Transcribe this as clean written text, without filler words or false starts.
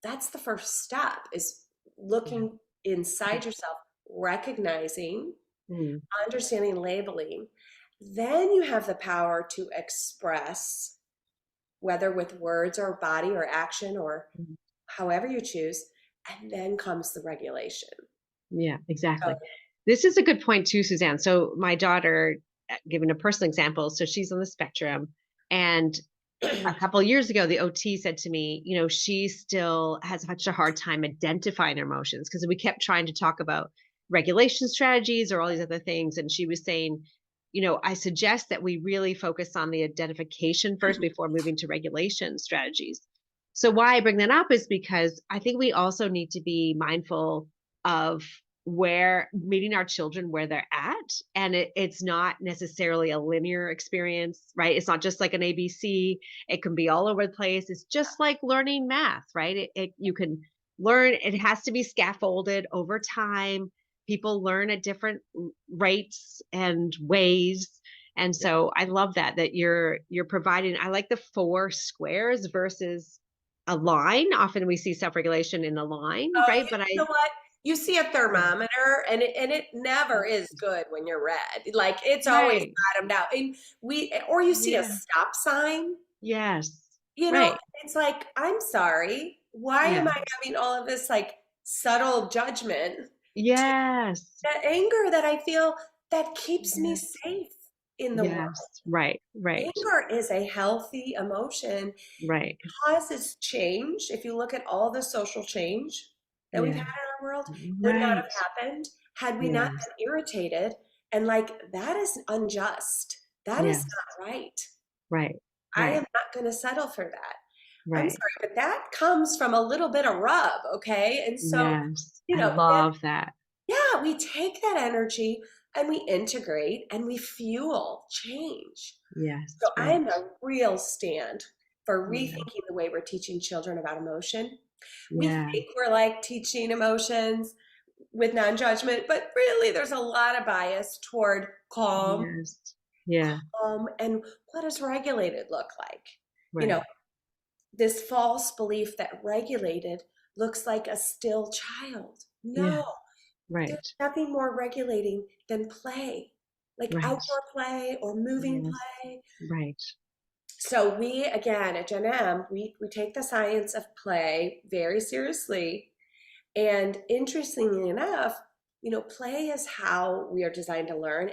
that's the first step, is Yeah. looking inside yourself, recognizing, Mm, understanding, labeling. Then you have the power to express, whether with words or body or action or mm. however you choose. And then comes the regulation. Yeah, So, exactly. This is a good point too, Suzanne. So my daughter, given a personal example, so she's on the spectrum, and a couple years ago, the OT said to me, she still has such a hard time identifying her emotions because we kept trying to talk about regulation strategies or all these other things. And she was saying, I suggest that we really focus on the identification first before moving to regulation strategies. So, why I bring that up is because I think we also need to be mindful of where meeting our children where they're at, and it's not necessarily a linear experience, right? It's not just like an ABC. It can be all over the place. It's just like learning math, right? You can learn, it has to be scaffolded over time. People learn at different rates and ways. And so I love that you're providing. I like the four squares versus a line. Often we see self-regulation in a line, oh, right? you But know what? You see a yeah, thermometer, and it never is good when you're red. Like it's always right. bottomed out. And or you see a Yeah. stop sign, Yes. you know, Right. it's like, I'm sorry. Why am Yeah. I having all of this like subtle judgment, to Yes. that anger that I feel that keeps me Yes. safe in the world? Yes. Right. Right. Anger is a healthy emotion, Right. causes change. If you look at all the social change that we've had Yeah. in our world, would not Right. have happened had we not Yes. been irritated. And like, that is unjust. That is Yes. not right. Right. I am Right. not going to settle for that. I'm Right. sorry, but that comes from a little bit of rub, okay? And so, Yes. you I know, then, love that. yeah, we take that energy and we integrate and we fuel change. So Yes. I Right. am a real stand for Yeah. rethinking the way we're teaching children about emotion. We Yeah. think we're like teaching emotions with non-judgment, but really there's a lot of bias toward calm, Yes. Yeah. and what does regulated look like? You know, Right. this false belief that regulated looks like a still child. Yeah. No, Right. there's nothing more regulating than play, like Right. outdoor play or moving Yes. play. Right. So we, again, at Gen M, we take the science of play very seriously. And interestingly enough, play is how we are designed to learn.